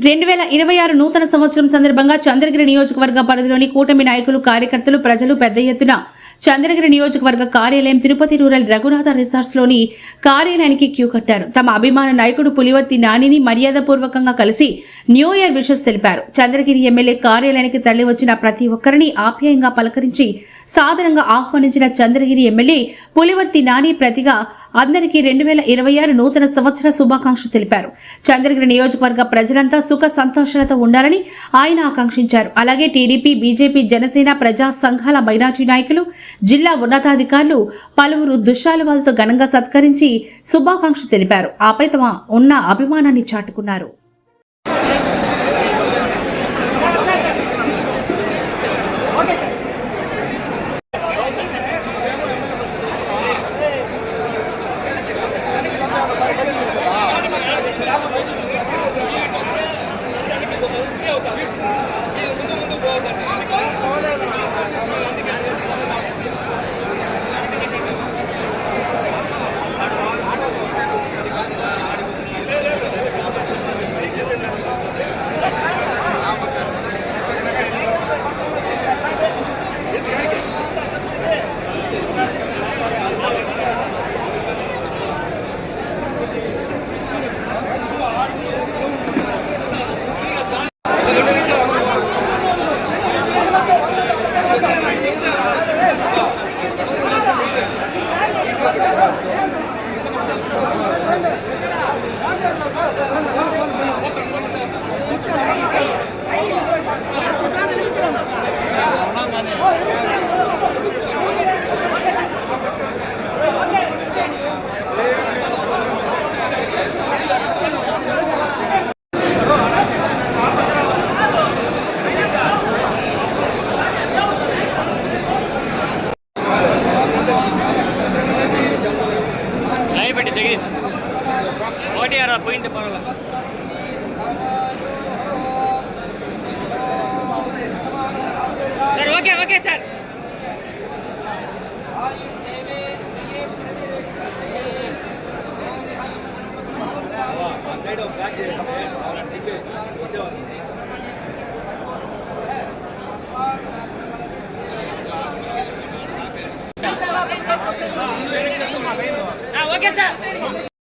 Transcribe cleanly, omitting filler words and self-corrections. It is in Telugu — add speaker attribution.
Speaker 1: 2026 నూతన సంవత్సరం సందర్భంగా చంద్రగిరి నియోజకవర్గ పరిధిలోని కూటమి నాయకులు, కార్యకర్తలు, ప్రజలు పెద్ద ఎత్తున చంద్రగిరి నియోజకవర్గ కార్యాలయం తిరుపతి రూరల్ రఘునాథ రిసార్ట్స్ లోని కార్యాలయానికి క్యూ కట్టారు. తమ అభిమాన నాయకుడు పులివర్తి నానిని మర్యాదపూర్వకంగా కలిసి న్యూ ఇయర్ విషెస్ తెలిపారు. చంద్రగిరి ఎమ్మెల్యే కార్యాలయానికి తరలి వచ్చిన ప్రతి ఒక్కరిని ఆప్యాయంగా పలకరించి సాదరంగా ఆహ్వానించిన చంద్రగిరి ఎమ్మెల్యే పులివర్తి నాని ప్రతిగా అందరికీ 2026 నూతన సంవత్సర శుభాకాంక్షలు తెలిపారు. చంద్రగిరి నియోజకవర్గ ప్రజలంతా సుఖ సంతోషాలతో ఉండాలని ఆయన ఆకాంక్షించారు. అలాగే టీడీపీ, బీజేపీ, జనసేన, ప్రజా సంఘాల మైనార్టీ నాయకులు, జిల్లా ఉన్నతాధికారులు పలువురు దుశ్శాలువాలతో ఘనంగా సత్కరించి శుభాకాంక్షలు తెలిపారు. ఆపై తమ ఉన్న అభిమానాన్ని చాటుకున్నారు.
Speaker 2: జగదీష్ ఒకటి అలా పోయింది పర్వాలేదు. Sir okay okay sir. Okay sir.